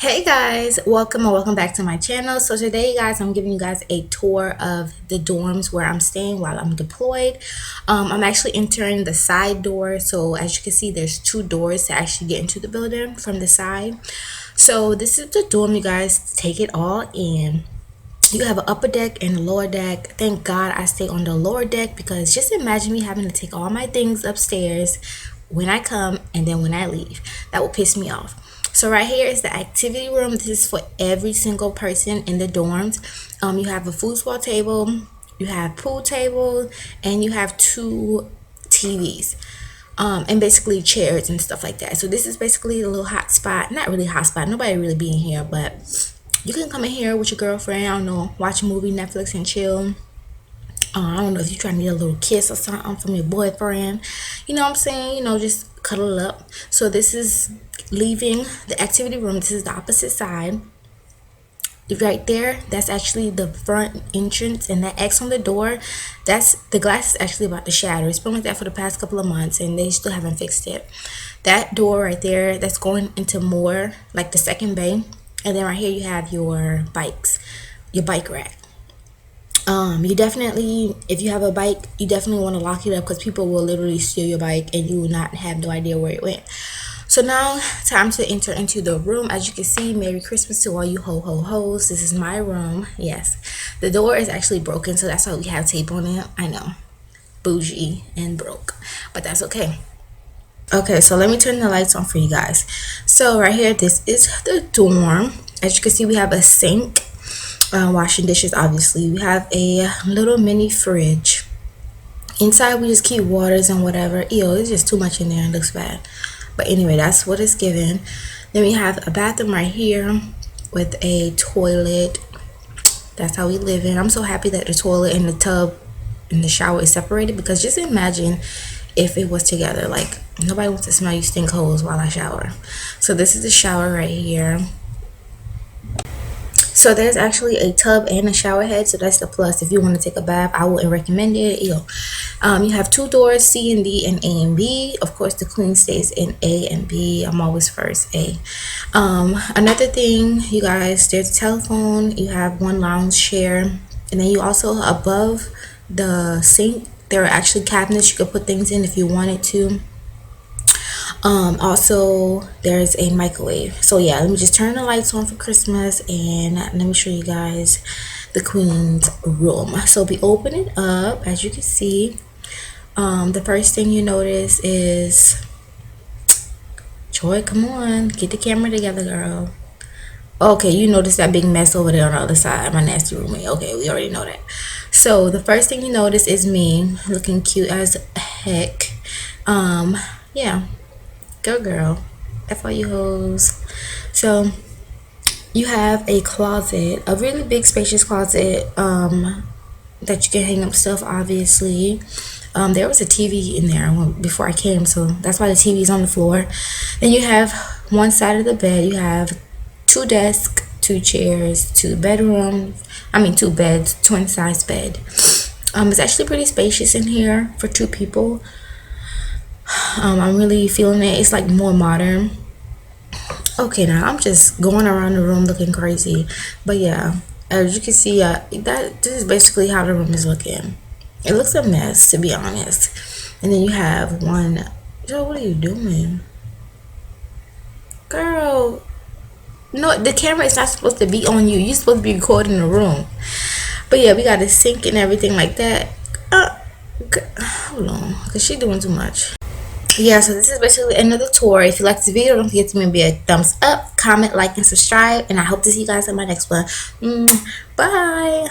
Hey guys, welcome or welcome back to my channel. So today guys, I'm giving you guys a tour of the dorms where I'm staying while I'm deployed. I'm actually entering the side door. So as you can see, there's two doors to actually get into the building from the side. So this is the dorm, you guys. Take it all in. You have an upper deck and a lower deck. Thank God I stay on the lower deck, because just imagine me having to take all my things upstairs when I come and then when I leave. That would piss me off. So right here is the activity room. This is for every single person in the dorms. You have a foosball table, you have pool table, and you have two TVs. And basically chairs and stuff like that. So this is basically a little hot spot. Not really hot spot. Nobody really be in here, but you can come in here with your girlfriend. I don't know, watch a movie, Netflix, and chill. I don't know if you're trying to get a little kiss or something from your boyfriend. You know what I'm saying? You know, just cuddle up. So this is leaving the activity room. This is the opposite side. Right there, that's actually the front entrance, and that X on the door, that's the glass is actually about to shatter. It's been like that for the past couple of months and they still haven't fixed it. That door right there, that's going into more like the second bay. And then right here you have your bikes, your bike rack. You definitely, if you have a bike, you definitely want to lock it up, because people will literally steal your bike and you will not have no idea where it went. So now, time to enter into the room. As you can see, Merry Christmas to all you ho-ho-hos. This is my room. Yes, the door is actually broken, so that's why we have tape on it. I know, bougie and broke, but that's okay. Okay, so let me turn the lights on for you guys. So right here, this is the dorm. As you can see, we have a sink, washing dishes, obviously. We have a little mini fridge. Inside, we just keep waters and whatever. Ew, it's just too much in there. It looks bad. But anyway, that's what it's given. Then we have a bathroom right here with a toilet. That's how we live in. I'm so happy that the toilet and the tub and the shower is separated, because just imagine if it was together. Like, nobody wants to smell you stink holes while I shower. So this is the shower right here. So there's actually a tub and a shower head, so that's the plus. If you want to take a bath, I wouldn't recommend it. You have two doors, C and D and A and B. Of course, the queen stays in A and B. I'm always first A. Another thing, you guys, there's a telephone. You have one lounge chair, and then you also, above the sink, there are actually cabinets you could put things in if you wanted to. Also, there's a microwave. So yeah, let me just turn the lights on for Christmas, and let me show you guys the queen's room. So we open it up. As you can see, the first thing you notice is, Joy, come on, get the camera together, girl. Okay, you notice that big mess over there on the other side, my nasty roommate. Okay, we already know that. So the first thing you notice is me looking cute as heck. Yeah, go girl, F all you hoes. So you have a closet, a really big spacious closet, that you can hang up stuff, obviously. There was a TV in there before I came, so that's why the TV is on the floor. Then you have one side of the bed, you have two desks, two chairs, two beds, twin size bed. It's actually pretty spacious in here for two people. I'm really feeling it. It's like more modern. Okay, now I'm just going around the room looking crazy, but yeah, as you can see, this is basically how the room is looking. It looks a mess, to be honest. And then you have one. Joe, what are you doing, girl? No, the camera is not supposed to be on you. You're supposed to be recording the room. But yeah, we got a sink and everything like that. Hold on, because she's doing too much. Yeah, so this is basically another tour. If you like this video, don't forget to give me a thumbs up, comment, like, and subscribe. And I hope to see you guys in my next one. Bye.